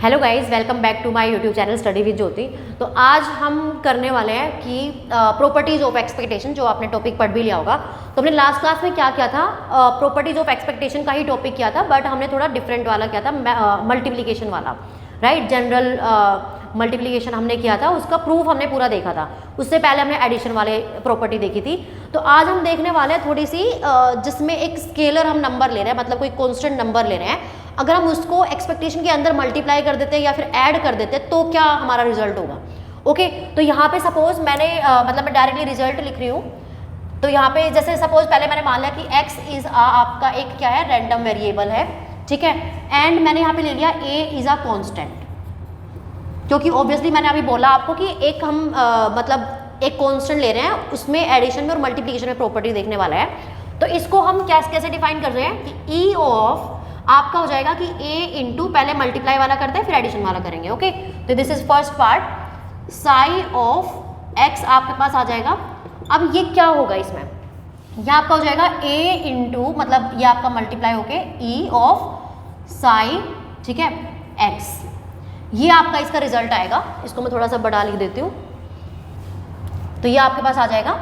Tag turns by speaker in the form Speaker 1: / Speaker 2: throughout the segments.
Speaker 1: Hello guys, welcome back to my YouTube channel study with Jyoti. तो आज हम करने वाले हैं कि प्रॉपर्टीज ऑफ एक्सपेक्टेशन, जो आपने टॉपिक पढ़ भी लिया होगा। तो हमने लास्ट क्लास में क्या किया था, प्रॉपर्टीज ऑफ एक्सपेक्टेशन का ही टॉपिक किया था, बट हमने थोड़ा डिफरेंट वाला किया था, मल्टीप्लिकेशन वाला, राइट। जनरल मल्टीप्लिकेशन हमने किया था, उसका प्रूफ हमने पूरा देखा था। उससे पहले हमने एडिशन वाले प्रॉपर्टी देखी थी। तो आज हम देखने वाले हैं थोड़ी सी जिसमें एक स्केलर हम नंबर ले रहे हैं, मतलब कोई कॉन्स्टेंट नंबर ले रहे हैं। अगर हम उसको एक्सपेक्टेशन के अंदर मल्टीप्लाई कर देते हैं या फिर ऐड कर देते हैं तो क्या हमारा रिजल्ट होगा। ओके, तो यहाँ पे सपोज मैंने मतलब मैं डायरेक्टली रिजल्ट लिख रही हूँ। तो यहाँ पे जैसे सपोज पहले मैंने मान लिया कि x इज आपका एक क्या है, रैंडम वेरिएबल है, ठीक है। एंड मैंने यहाँ पे ले लिया a इज अ कॉन्स्टेंट, क्योंकि ऑब्वियसली मैंने अभी बोला आपको कि एक हम मतलब एक कॉन्स्टेंट ले रहे हैं, उसमें एडिशन में और मल्टीप्लिकेशन में प्रॉपर्टी देखने वाला है। तो इसको हम कैसे डिफाइन कर रहे हैं कि e ऑफ आपका हो जाएगा कि a इंटू पहले मल्टीप्लाई वाला करते हैं फिर एडिशन वाला करेंगे। ओके, तो this is first part, Sai of x आपके पास आ जाएगा। अब ये क्या होगा, इसमें यह आपका हो जाएगा a इंटू मतलब ये आपका मल्टीप्लाई होके e ऑफ साई, ठीक है, x। ये आपका इसका रिजल्ट आएगा। इसको मैं थोड़ा सा बड़ा लिख देती हूँ। तो ये आपके पास आ जाएगा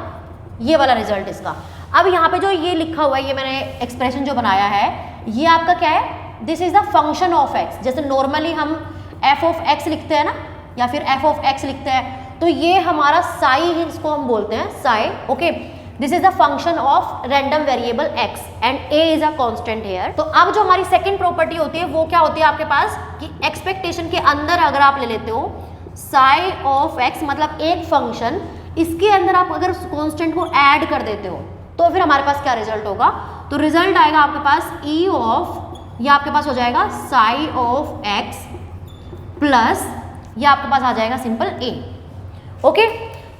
Speaker 1: ये वाला रिजल्ट इसका। अब यहाँ पे जो ये लिखा हुआ है, ये मैंने एक्सप्रेशन जो बनाया है, ये आपका क्या है, this is the function of x। जैसे नॉर्मली हम f ऑफ x लिखते हैं ना, या फिर f ऑफ x लिखते हैं, तो ये हमारा साई है, इसको हम बोलते हैं Sai. Okay, this is the function of random variable x and a is a constant here. तो अब जो हमारी सेकंड प्रॉपर्टी होती है वो क्या होती है आपके पास, कि एक्सपेक्टेशन के अंदर अगर आप ले लेते हो साई ऑफ x, मतलब एक फंक्शन, इसके अंदर आप अगर उस कांस्टेंट को ऐड कर देते हो तो फिर हमारे पास क्या रिजल्ट होगा। तो रिजल्ट आएगा आपके पास e ऑफ, ये आपके पास हो जाएगा साई ऑफ x प्लस ये आपके पास आ जाएगा सिंपल a। ओके,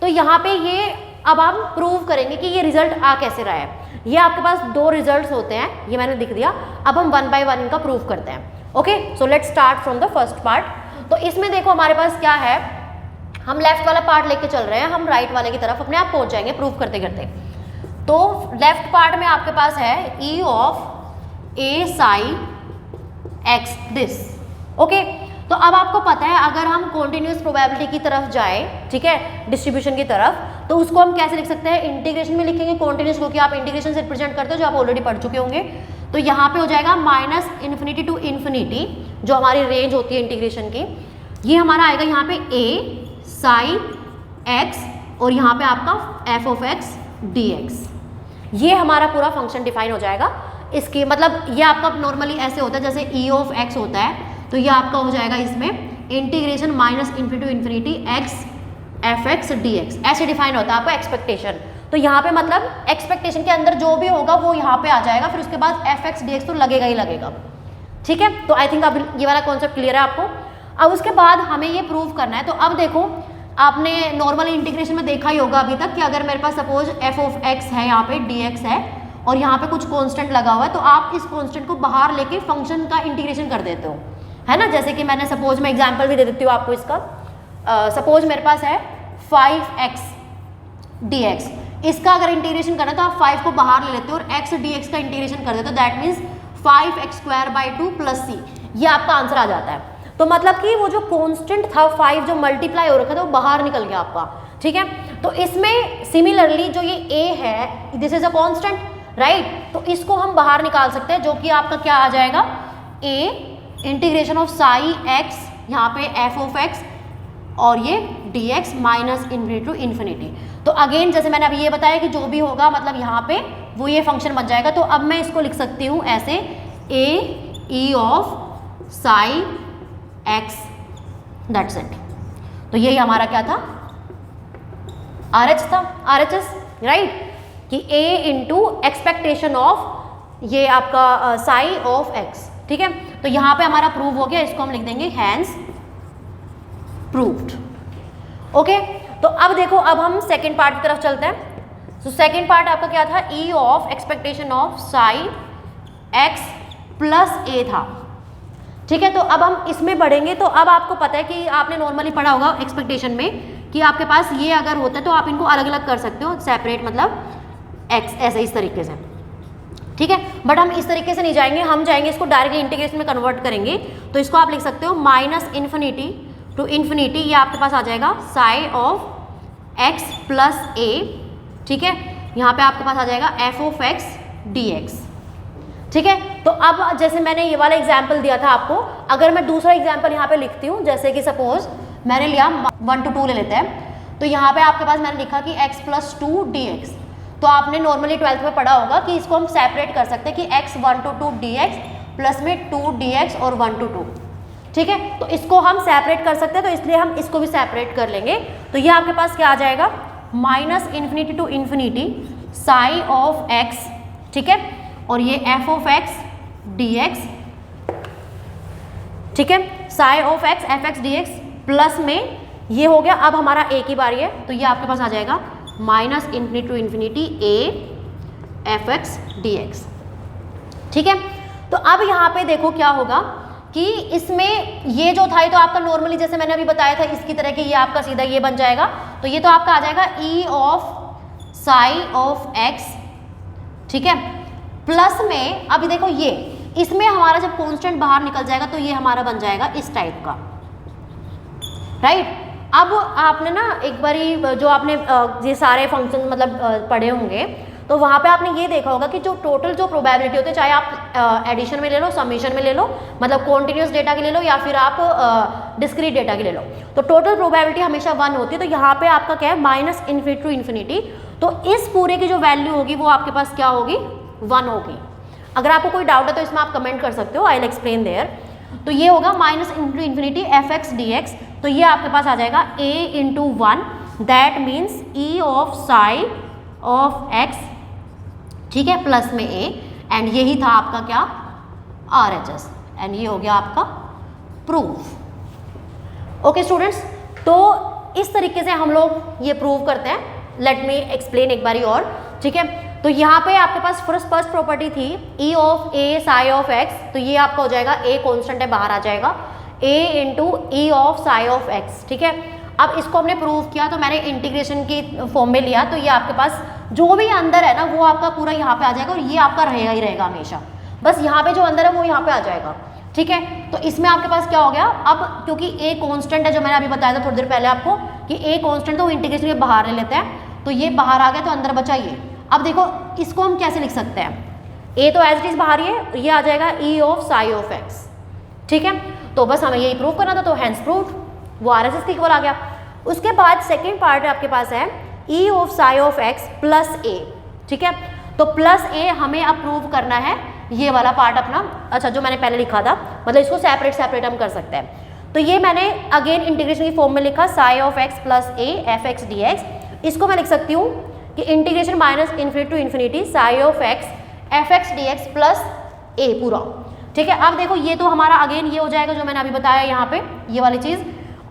Speaker 1: तो यहाँ पे ये अब हम प्रूव करेंगे कि ये रिजल्ट आ कैसे रहा है। ये आपके पास दो रिजल्ट्स होते हैं, ये मैंने लिख दिया। अब हम वन बाय वन इनका प्रूव करते हैं। Okay, so let's start from the first part. तो इसमें देखो हमारे पास क्या है, हम लेफ्ट वाला पार्ट लेके चल रहे हैं, हम राइट वाले की तरफ अपने आप पहुंच जाएंगे प्रूव करते करते। तो लेफ्ट पार्ट में आपके पास है e of a Sai x this. Okay, तो अब आपको पता है अगर हम कॉन्टिन्यूस प्रोबेबिलिटी की तरफ जाए, ठीक है, डिस्ट्रीब्यूशन की तरफ, तो उसको हम कैसे लिख सकते हैं, इंटीग्रेशन में लिखेंगे कॉन्टिन्यूस, क्योंकि आप इंटीग्रेशन से रिप्रेजेंट करते हो जो आप ऑलरेडी पढ़ चुके होंगे। तो यहाँ पे हो जाएगा माइनस इन्फिनिटी टू इन्फिनिटी, जो हमारी रेंज होती है इंटीग्रेशन की। ये हमारा आएगा यहाँ पे a साई x और यहाँ पे आपका f ऑफ x dx। ये हमारा पूरा फंक्शन डिफाइन हो जाएगा। इसकी मतलब ये आपका नॉर्मली ऐसे होता है जैसे e ऑफ x होता है, तो ये आपका हो जाएगा इसमें integration minus infinity to infinity x F X D X, ऐसे डिफाइन होता है आपका एक्सपेक्टेशन। तो यहाँ पे मतलब एक्सपेक्टेशन के अंदर जो भी होगा वो यहाँ पे आ जाएगा, फिर उसके बाद एफ एक्स डी एक्स तो लगेगा ही लगेगा, ठीक है। तो आई थिंक अब ये वाला कॉन्सेप्ट क्लियर है आपको। अब उसके बाद हमें ये प्रूव करना है। तो अब देखो, आपने नॉर्मल इंटीग्रेशन में देखा ही होगा अभी तक कि अगर मेरे पास सपोज एफ ऑफ एक्स है, यहाँ पे डी एक्स है और यहाँ पे कुछ कांस्टेंट लगा हुआ है, तो आप इस कांस्टेंट को बाहर लेके फंक्शन का इंटीग्रेशन कर देते हो, है ना। जैसे कि मैंने सपोज मैं एग्जांपल भी दे देती हूँ आपको इसका। सपोज मेरे पास है 5x dx, इसका अगर इंटीग्रेशन करना है तो आप 5 को बाहर ले लेते हो और x dx का इंटीग्रेशन कर देते हो, that means 5x² 2 plus c, ये आपका आंसर आ जाता है। तो मतलब कि वो जो कांस्टेंट था 5 जो मल्टीप्लाई हो रखा था वो बाहर निकल गया आपका, ठीक है। तो इसमें सिमिलरली जो ये a है, this is a constant, right. तो इसको हम बाहर निकाल सकते हैं, जो कि आपका क्या आ जाएगा, a integration of psi x, यहाँ पे f ऑफ x और ये dx minus infinity to infinity. तो अगेन जैसे मैंने अभी ये बताया कि जो भी होगा मतलब यहाँ पे वो ये फंक्शन बन जाएगा। तो अब मैं इसको लिख सकती हूँ ऐसे, a e of psi x, that's it. तो यही हमारा क्या था, RH था, RHS, राइट, कि a इंटू एक्सपेक्टेशन ऑफ ये आपका साई ऑफ x, ठीक है। तो यहाँ पे हमारा प्रूव हो गया, इसको हम लिख देंगे हैंस प्रूव्ड। ओके, तो अब देखो, अब हम सेकेंड पार्ट की तरफ चलते हैं। तो सेकेंड पार्ट आपका क्या था, e of expectation of psi x plus a था, ठीक है। तो अब हम इसमें बढ़ेंगे। तो अब आपको पता है कि आपने नॉर्मली पढ़ा होगा एक्सपेक्टेशन में कि आपके पास ये अगर होता है तो आप इनको अलग अलग कर सकते हो, सेपरेट मतलब x, ऐसे इस तरीके से। ठीक है, बट हम इस तरीके से नहीं जाएंगे, हम जाएंगे इसको डायरेक्टली इंटीग्रेशन में कन्वर्ट करेंगे। तो इसको आप लिख सकते हो माइनस इन्फिनिटी टू इन्फिनिटी, ये आपके पास आ जाएगा साई ऑफ एक्स प्लस ए, ठीक है, यहाँ पे आपके पास आ जाएगा F of x D X, ठीक है। तो अब जैसे मैंने ये वाला एग्जाम्पल दिया था आपको, अगर मैं दूसरा एग्जाम्पल यहाँ पे लिखती हूँ, जैसे कि सपोज मैंने लिया 1 to 2 ले लेते हैं, तो यहाँ पे आपके पास मैंने लिखा कि x प्लस 2 dx, तो आपने नॉर्मली 12th में पढ़ा होगा कि इसको हम सेपरेट कर सकते हैं कि x 1 to 2 dx प्लस में 2 dx और 1 to 2, ठीक है। तो इसको हम सेपरेट कर सकते हैं, तो इसलिए हम इसको भी सेपरेट कर लेंगे। तो ये आपके पास क्या आ जाएगा, minus infinity to infinity psi of x, ठीक है, और ये f ऑफ x dx, ठीक है, Sai of x F X D X plus में ये हो गया। अब हमारा a की बारी है, तो ये आपके पास आ जाएगा minus infinity to infinity a F X D X, ठीक है। तो अब यहाँ पे देखो क्या होगा कि इसमें ये जो था ये तो आपका नॉर्मली जैसे मैंने अभी बताया था इसकी तरह कि ये आपका सीधा ये बन जाएगा, तो ये तो आपका आ जाएगा e of Sai of x, ठीक है, प्लस में अभी देखो ये इसमें हमारा जब कांस्टेंट बाहर निकल जाएगा तो ये हमारा बन जाएगा इस टाइप का, राइट। अब आपने ना एक बारी जो आपने ये सारे फंक्शन मतलब पढ़े होंगे, तो वहाँ पे आपने ये देखा होगा कि जो टोटल जो प्रोबेबिलिटी होती है, चाहे आप एडिशन में ले लो, समेशन में ले लो, मतलब कॉन्टिन्यूस डेटा के ले लो या फिर आप डिस्क्रीट डेटा के ले लो, तो टोटल प्रोबेबिलिटी हमेशा 1 होती है। तो यहाँ पे आपका क्या है, माइनस इन्फिनिटी टू इन्फिनिटी, तो इस पूरे की जो वैल्यू होगी वो आपके पास क्या होगी, 1 होगी। अगर आपको कोई डाउट है तो इसमें आप कमेंट कर सकते हो, आई विल एक्सप्लेन देयर। तो ये होगा minus into infinity F X D x, तो ये आपके पास आ जाएगा a into 1, that means e of Sai of x, ठीक है, प्लस में a, एंड यही था आपका क्या, आर एच एस, एंड ये हो गया आपका प्रूफ। ओके स्टूडेंट्स, तो इस तरीके से हम लोग ये प्रूव करते हैं। लेट मी एक्सप्लेन एक बारी और, ठीक है। तो यहाँ पे आपके पास फर्स्ट प्रॉपर्टी थी e of a Sai of x, तो ये आपका हो जाएगा a कॉन्स्टेंट है, बाहर आ जाएगा a into E of Sai of x, ठीक है। अब इसको हमने प्रूव किया, तो मैंने इंटीग्रेशन की फॉर्म में लिया, तो ये आपके पास जो भी अंदर है ना वो आपका पूरा यहाँ पे आ जाएगा, और ये आपका रहेगा ही रहेगा हमेशा, बस यहाँ पे जो अंदर है वो यहाँ पे आ जाएगा, ठीक है। तो इसमें आपके पास क्या हो गया, अब क्योंकि a कॉन्स्टेंट है, जो मैंने अभी बताया था थोड़ी देर पहले आपको कि a कॉन्स्टेंट, तो इंटीग्रेशन के बाहर ले लेते हैं, तो ये बाहर आ गया, तो अंदर बचा ये। अब देखो इसको हम कैसे लिख सकते हैं, a तो एज इट इज बाहर ही है, ये आ जाएगा e of Sai of x, ठीक है। तो बस हमें यही प्रूव करना था, तो हैंस प्रूव्ड, वो आर एस एस के इक्वल आ गया। उसके बाद सेकेंड पार्ट आपके पास है e of Sai of x plus a, ठीक है। तो प्लस a हमें अब प्रूव करना है, ये वाला पार्ट अपना, अच्छा जो मैंने पहले लिखा था, मतलब इसको सेपरेट हम कर सकते हैं। तो ये मैंने अगेन इंटीग्रेशन की फॉर्म में लिखा psi of x plus a F X D X, इसको मैं लिख सकती हूँ कि integration minus infinity to infinity psi of x F X D X plus a पूरा, ठीक है। अब देखो ये तो हमारा अगेन ये हो जाएगा जो मैंने अभी बताया यहाँ पे, ये वाली चीज़,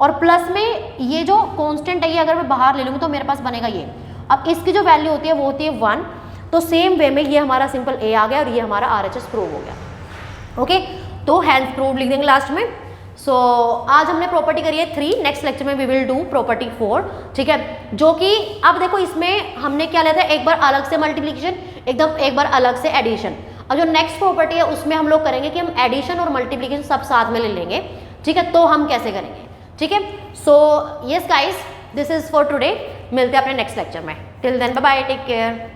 Speaker 1: और प्लस में ये जो कांस्टेंट है ये अगर मैं बाहर ले लूँगी तो मेरे पास बनेगा ये। अब इसकी जो वैल्यू होती है वो होती है 1, तो सेम वे में ये हमारा सिंपल a आ गया और ये हमारा आर एच एस प्रूव हो गया। ओके, तो हैंस प्रूव लिख देंगे लास्ट में। सो आज हमने प्रॉपर्टी करी है 3, नेक्स्ट लेक्चर में वी विल डू प्रॉपर्टी 4, ठीक है। जो कि अब देखो इसमें हमने क्या लिया था, एक बार अलग से मल्टीप्लिकेशन, एक बार अलग से एडिशन। अब जो नेक्स्ट प्रॉपर्टी है उसमें हम लोग करेंगे कि हम एडिशन और मल्टीप्लिकेशन सब साथ में ले लेंगे, ठीक है। तो हम कैसे करेंगे, ठीक है। So yes guys, this is for today, मिलते हैं अपने नेक्स्ट लेक्चर में। Till then bye bye, take care.